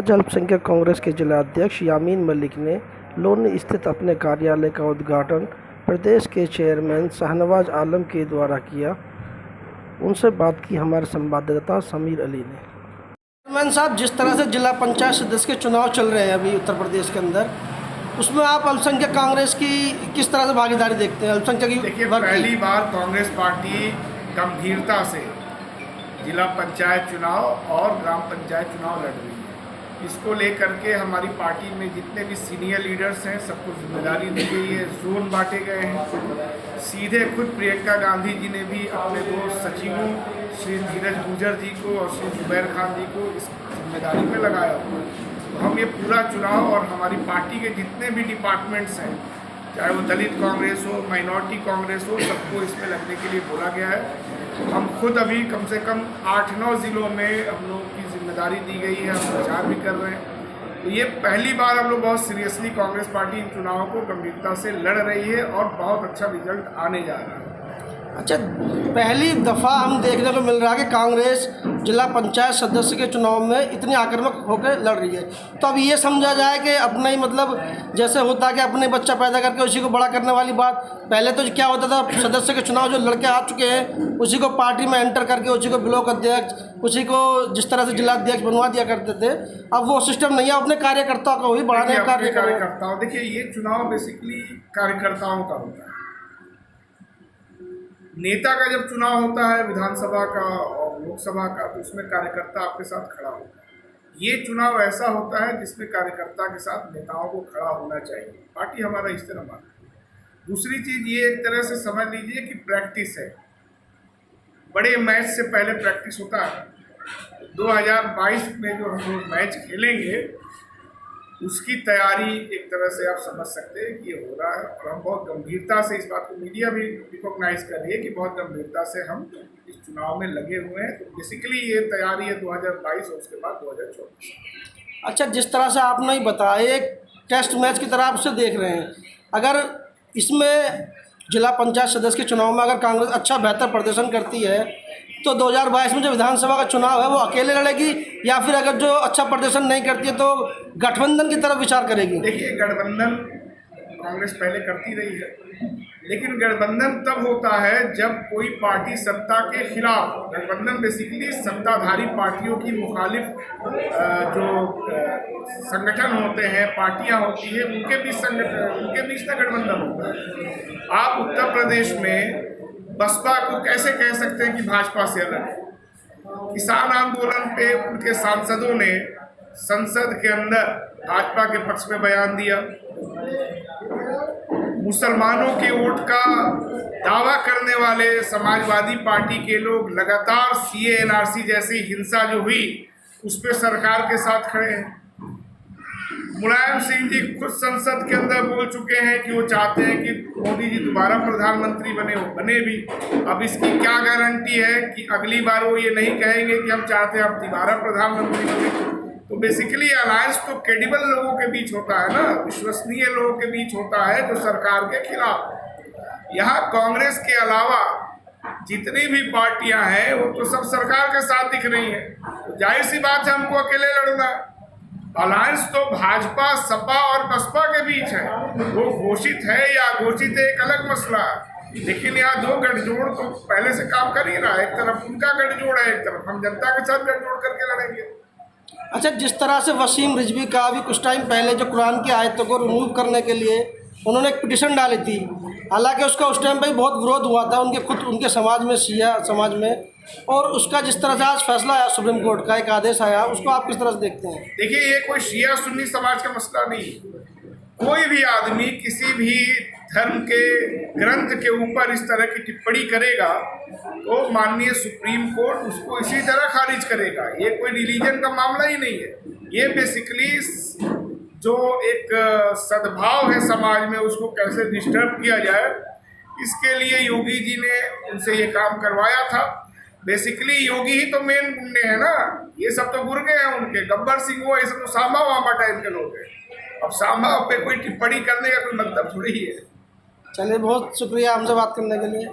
आज अल्पसंख्यक कांग्रेस के जिला अध्यक्ष यामीन मलिक ने लोनी स्थित अपने कार्यालय का उद्घाटन प्रदेश के चेयरमैन शाहनवाज आलम के द्वारा किया। उनसे बात की हमारे संवाददाता समीर अली ने। चेयरमैन साहब, जिस तरह से जिला पंचायत सदस्य के चुनाव चल रहे हैं अभी उत्तर प्रदेश के अंदर, उसमें आप अल्पसंख्यक कांग्रेस की किस तरह से भागीदारी देखते हैं? अल्पसंख्यक देखिए, पहली बार कांग्रेस पार्टी गंभीरता से जिला पंचायत चुनाव और ग्राम पंचायत चुनाव लड़ रही है। इसको लेकर के हमारी पार्टी में जितने भी सीनियर लीडर्स हैं सबको जिम्मेदारी दी गई है, जोन बांटे गए हैं। सीधे खुद प्रियंका गांधी जी ने भी अपने दो सचिवों श्री धीरज गुजर जी को और श्री जुबैर खान जी को इस जिम्मेदारी में लगाया हुआ है। तो हम ये पूरा चुनाव और हमारी पार्टी के जितने भी डिपार्टमेंट्स हैं, चाहे वो दलित कांग्रेस हो, माइनॉरिटी कांग्रेस हो, सबको इसमें लगने के लिए बोला गया है। हम खुद अभी कम से कम 8-9 ज़िलों में हम लोग की जिम्मेदारी दी गई है, हम प्रचार भी कर रहे हैं। तो ये पहली बार हम लोग बहुत सीरियसली कांग्रेस पार्टी इन चुनावों को गंभीरता से लड़ रही है और बहुत अच्छा रिजल्ट आने जा रहा है। अच्छा, पहली दफ़ा हम देखने को मिल रहा है कि कांग्रेस जिला पंचायत सदस्य के चुनाव में इतनी आक्रामक होकर लड़ रही है। तो अब ये समझा जाए कि अपना ही मतलब जैसे होता है कि अपने बच्चा पैदा करके उसी को बड़ा करने वाली बात। पहले तो क्या होता था, सदस्य के चुनाव जो लड़के आ चुके हैं उसी को पार्टी में एंटर करके उसी को ब्लॉक अध्यक्ष, उसी को जिस तरह से जिला अध्यक्ष बनवा दिया करते थे। अब वो सिस्टम नहीं है, अपने कार्यकर्ताओं को भी बढ़ाने का कार्यकर्ताओं। देखिए, ये चुनाव बेसिकली कार्यकर्ताओं का होता है। नेता का जब चुनाव होता है विधानसभा का और लोकसभा का, तो उसमें कार्यकर्ता आपके साथ खड़ा होता है। ये चुनाव ऐसा होता है जिसमें कार्यकर्ता के साथ नेताओं को खड़ा होना चाहिए। पार्टी हमारा इस तरह मानती है। दूसरी चीज़ ये एक तरह से समझ लीजिए कि प्रैक्टिस है। बड़े मैच से पहले प्रैक्टिस होता है। 2022 में जो हम लोग मैच खेलेंगे उसकी तैयारी एक तरह से आप समझ सकते हैं कि ये हो रहा है। और हम बहुत गंभीरता से इस बात को, मीडिया भी रिकॉग्नाइज कर रही है कि बहुत गंभीरता से हम इस चुनाव में लगे हुए हैं। तो बेसिकली ये तैयारी है 2022 और उसके बाद 2024। अच्छा, जिस तरह से आपने ही बताया, एक टेस्ट मैच की तरह आप उसे देख रहे हैं। अगर इसमें जिला पंचायत सदस्य के चुनाव में अगर कांग्रेस अच्छा बेहतर प्रदर्शन करती है तो 2022 में जो विधानसभा का चुनाव है वो अकेले लड़ेगी, या फिर अगर जो अच्छा प्रदर्शन नहीं करती है तो गठबंधन की तरफ विचार करेगी? देखिए, गठबंधन कांग्रेस पहले करती रही है, लेकिन गठबंधन तब होता है जब कोई पार्टी सत्ता के खिलाफ। गठबंधन बेसिकली सत्ताधारी पार्टियों की मुखालिफ जो संगठन होते हैं, पार्टियां होती है, उनके बीच में गठबंधन होता है। आप उत्तर प्रदेश में बसपा को कैसे कह सकते हैं कि भाजपा से अलग है? किसान आंदोलन पे उनके सांसदों ने संसद के अंदर भाजपा के पक्ष में बयान दिया। मुसलमानों के वोट का दावा करने वाले समाजवादी पार्टी के लोग लगातार सीए एनआरसी जैसी हिंसा जो हुई उस पर सरकार के साथ खड़े हैं। मुलायम सिंह जी खुद संसद के अंदर बोल चुके हैं कि वो चाहते हैं कि मोदी जी दोबारा प्रधानमंत्री बने, वो बने भी। अब इसकी क्या गारंटी है कि अगली बार वो ये नहीं कहेंगे कि हम चाहते हैं आप दोबारा प्रधानमंत्री बने? तो बेसिकली अलायंस तो क्रेडिबल लोगों के बीच होता है ना, विश्वसनीय लोगों के बीच होता है जो सरकार के खिलाफ। यहाँ कांग्रेस के अलावा जितनी भी पार्टियां हैं वो तो सब सरकार के साथ दिख रही हैं। तो जाहिर सी बात है हमको अकेले लड़ना है। अलायंस तो भाजपा, सपा और बसपा के बीच है। वो घोषित है या अघोषित है एक अलग मसला है, लेकिन यहाँ दो गठजोड़ तो पहले से काम कर ही रहा है। एक तरफ उनका गठजोड़ है, एक तरफ हम जनता के साथ गठजोड़ करके लड़ेंगे। अच्छा, जिस तरह से वसीम रिजवी का अभी कुछ टाइम पहले जो कुरान की आयतों को रिमूव करने के लिए उन्होंने एक पिटीशन डाली थी, हालांकि उसका उस टाइम पर बहुत विरोध हुआ था उनके समाज में, शिया समाज में। और उसका जिस तरह से आज फैसला आया, सुप्रीम कोर्ट का एक आदेश आया, उसको आप किस तरह से देखते हैं? देखिए, ये कोई शिया सुन्नी समाज का मसला नहीं। कोई भी आदमी किसी भी धर्म के ग्रंथ के ऊपर इस तरह की टिप्पणी करेगा तो माननीय सुप्रीम कोर्ट उसको इसी तरह खारिज करेगा। ये कोई रिलीजन का मामला ही नहीं है। ये बेसिकली जो एक सद्भाव है समाज में उसको कैसे डिस्टर्ब किया जाए, इसके लिए योगी जी ने उनसे ये काम करवाया था। बेसिकली योगी ही तो मेन गुंडे हैं ना, ये सब तो गुर्गे हैं उनके। गब्बर सिंह वो ये सब तो सांबा वामा टाइप के लोग हैं। अब सांबा पे कोई टिप्पणी करने का कोई मतलब थोड़ी है। चलिए, बहुत शुक्रिया हमसे बात करने के लिए।